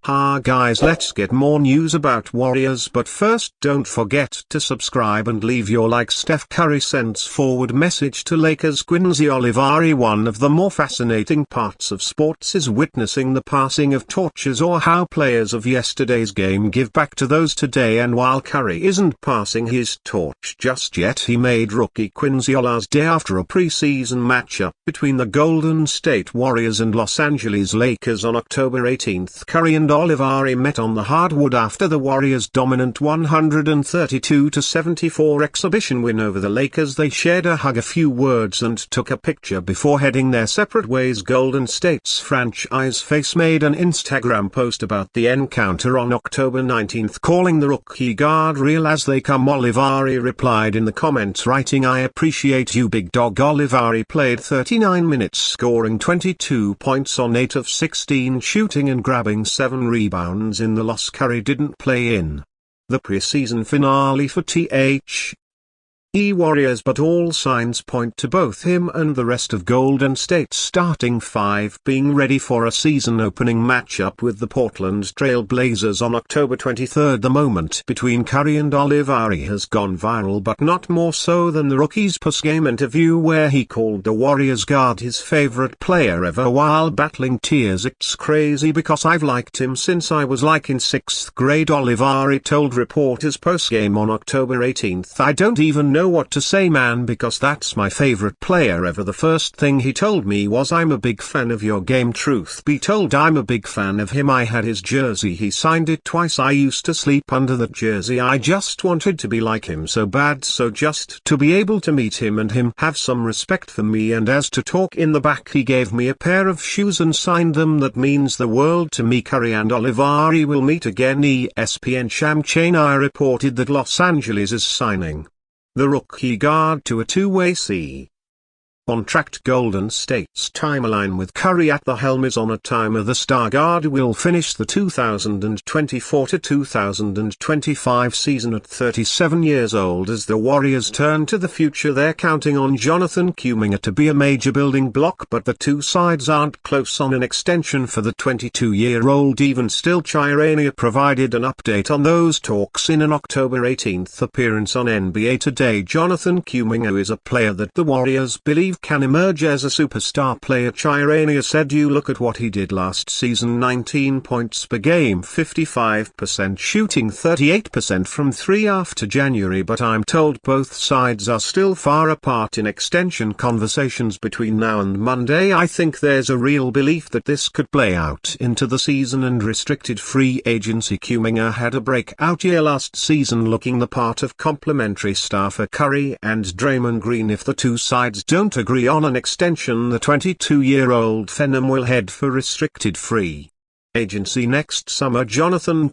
Ha guys, let's get more news about Warriors, but first don't forget to subscribe and leave your like. Steph Curry sends forward message to Lakers Quincy Olivari. One of the more fascinating parts of sports is witnessing the passing of torches, or how players of yesterday's game give back to those today. And while Curry isn't passing his torch just yet, he made rookie Quincy Olivari day after a preseason matchup between the Golden State Warriors and Los Angeles Lakers on October 18th. Curry and Olivari met on the hardwood after the Warriors' dominant 132-74 exhibition win over the Lakers. They shared a hug, a few words, and took a picture before heading their separate ways. Golden State's franchise face made an Instagram post about the encounter on October 19th, calling the rookie guard real as they come. Olivari replied in the comments, writing, "I appreciate you, big dog." Olivari played 39 minutes, scoring 22 points on 8 of 16 shooting and grabbing 7 rebounds in the loss. Curry didn't play in the preseason finale for THE Warriors, but all signs point to both him and the rest of Golden State's starting five being ready for a season-opening matchup with the Portland Trail Blazers on October 23rd. The moment between Curry and Olivari has gone viral, but not more so than the rookie's post-game interview where he called the Warriors guard his favorite player ever while battling tears. "It's crazy because I've liked him since I was like in 6th grade," Olivari told reporters post-game on October 18th. "I don't even know what to say, man, because that's my favorite player ever. The first thing he told me was, I'm a big fan of your game. Truth be told, I'm a big fan of him. I had his jersey, he signed it twice. I used to sleep under that jersey. I just wanted to be like him so bad, so just to be able to meet him and him have some respect for me. And as to talk in the back, he gave me a pair of shoes and signed them. That means the world to me." Curry and Olivari will meet again. ESPN Sham Chainai reported that Los Angeles is signing the rookie guard to a two-way contract. Golden State's timeline with Curry at the helm is on a timer. The star guard will finish the 2024-2025 season at 37 years old. As the Warriors turn to the future, they're counting on Jonathan Kuminga to be a major building block, but the two sides aren't close on an extension for the 22-year-old. Even still, Chirania provided an update on those talks in an October 18th appearance on NBA Today. Jonathan Kuminga is a player that the Warriors believe can emerge as a superstar player. Chirania said, "You look at what he did last season: 19 points per game, 55% shooting, 38% from 3 after January, but I'm told both sides are still far apart in extension conversations between now and Monday. I think there's a real belief that this could play out into the season and restricted free agency." Kuminga had a breakout year last season, looking the part of complementary star for Curry and Draymond Green. If the two sides don't agree on an extension, the 22-year-old phenom will head for restricted free agency next summer. Jonathan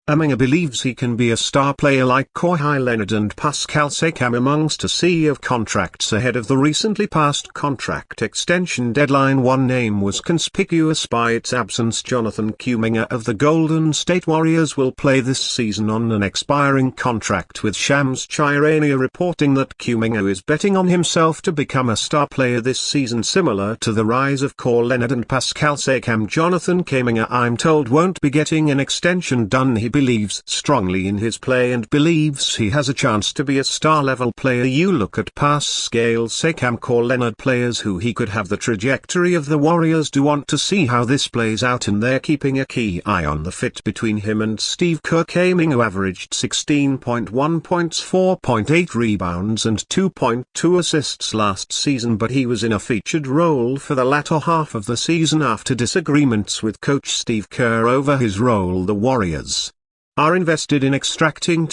Kuminga believes he can be a star player like Kawhi Leonard and Pascal Siakam amongst a sea of contracts ahead of the recently passed contract extension deadline. One name was conspicuous by its absence: Jonathan Kuminga of the Golden State Warriors will play this season on an expiring contract with Shams Chirania reporting that Kuminga is betting on himself to become a star player this season, similar to the rise of Kawhi Leonard and Pascal Siakam. Jonathan Kuminga, I'm told, won't be getting an extension done. He believes strongly in his play and believes he has a chance to be a star-level player. You look at Pascal Siakam, Kawhi Leonard, players who he could have the trajectory of. The Warriors do want to see how this plays out, and they're keeping a key eye on the fit between him and Steve Kerr. Kuminga, who averaged 16.1 points, 4.8 rebounds and 2.2 assists last season, but he was in a featured role for the latter half of the season after disagreements with coach Steve Kerr over his role. The Warriors are invested in extracting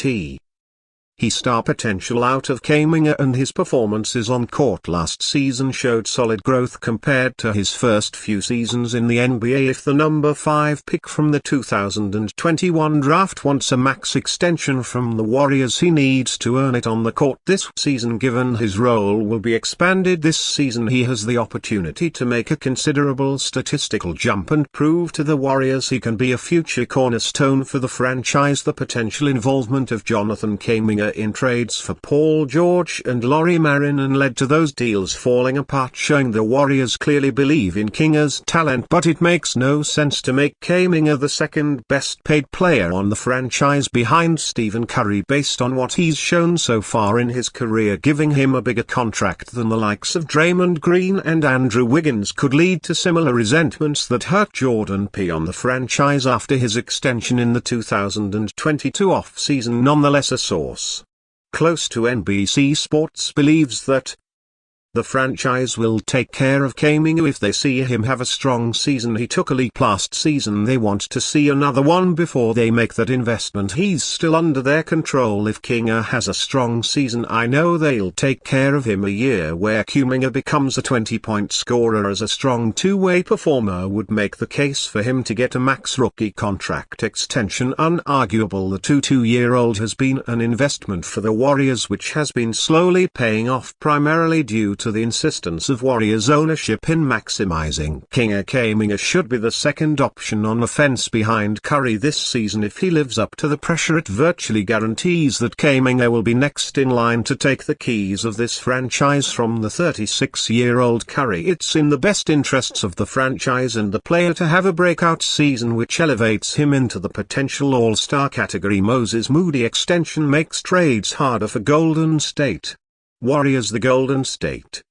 star potential out of Kuminga, and his performances on court last season showed solid growth compared to his first few seasons in the NBA. If the number 5 pick from the 2021 draft wants a max extension from the Warriors, he needs to earn it on the court this season. Given his role will be expanded this season, he has the opportunity to make a considerable statistical jump and prove to the Warriors he can be a future cornerstone for the franchise. The potential involvement of Jonathan Kuminga in trades for Paul George and Laurie Marinen led to those deals falling apart, showing the Warriors clearly believe in Kinga's talent, but it makes no sense to make Kuminga the second best paid player on the franchise behind Stephen Curry based on what he's shown so far in his career. Giving him a bigger contract than the likes of Draymond Green and Andrew Wiggins could lead to similar resentments that hurt Jordan P. on the franchise after his extension in the 2022 off-season. Nonetheless, a source close to NBC Sports believes that the franchise will take care of Kuminga if they see him have a strong season. He took a leap last season. They want to see another one before they make that investment. He's still under their control. If Kuminga has a strong season, I know they'll take care of him. A year where Kuminga becomes a 20-point scorer as a strong two-way performer would make the case for him to get a max rookie contract extension. Unarguable, the 22-year-old has been an investment for the Warriors, which has been slowly paying off, primarily due to the insistence of Warriors ownership in maximizing Kuminga. Kuminga should be the second option on offense behind Curry this season. If he lives up to the pressure, it virtually guarantees that Kuminga will be next in line to take the keys of this franchise from the 36-year-old Curry. It's in the best interests of the franchise and the player to have a breakout season which elevates him into the potential all-star category. Moses Moody extension makes trades harder for Golden State Warriors. The Golden State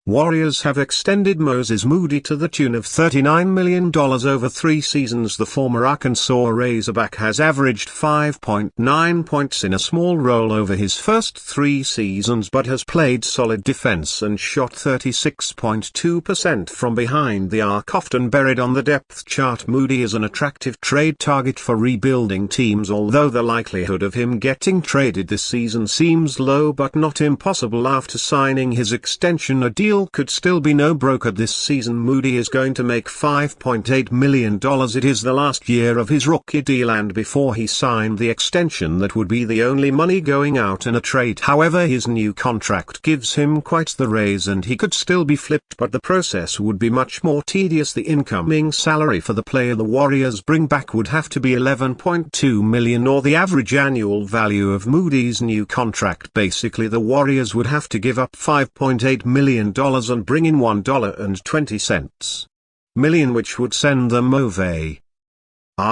Warriors have extended Moses Moody to the tune of $39 million over 3 seasons. The former Arkansas Razorback has averaged 5.9 points in a small role over his first 3 seasons, but has played solid defense and shot 36.2% from behind the arc, often buried on the depth chart. Moody is an attractive trade target for rebuilding teams, although the likelihood of him getting traded this season seems low but not impossible. After signing his extension, a deal could still be no-broker this season. Moody is going to make $5.8 million. It is the last year of his rookie deal, and before he signed the extension, that would be the only money going out in a trade. However, his new contract gives him quite the raise and he could still be flipped, but the process would be much more tedious. The incoming salary for the player the Warriors bring back would have to be $11.2 million, or the average annual value of Moody's new contract. Basically, the Warriors would have to give up $5.8 million and bring in $1.20 million, which would send them over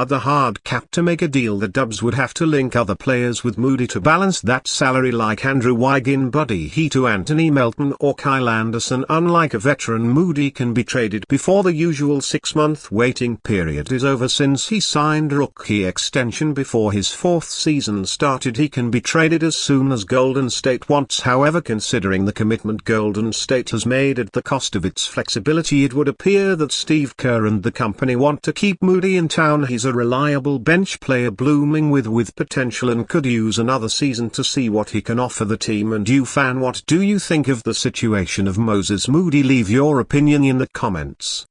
the hard cap to make a deal. The Dubs would have to link other players with Moody to balance that salary, like Andrew Wiggins, Buddy Hield, Anthony Melton or Kyle Anderson. Unlike a veteran, Moody can be traded before the usual 6-month waiting period is over. Since he signed a rookie extension before his 4th season started, he can be traded as soon as Golden State wants. However, considering the commitment Golden State has made at the cost of its flexibility, it would appear that Steve Kerr and the company want to keep Moody in town. He's a reliable bench player blooming with potential and could use another season to see what he can offer the team. And you fan, what do you think of the situation of Moses Moody? Leave your opinion in the comments.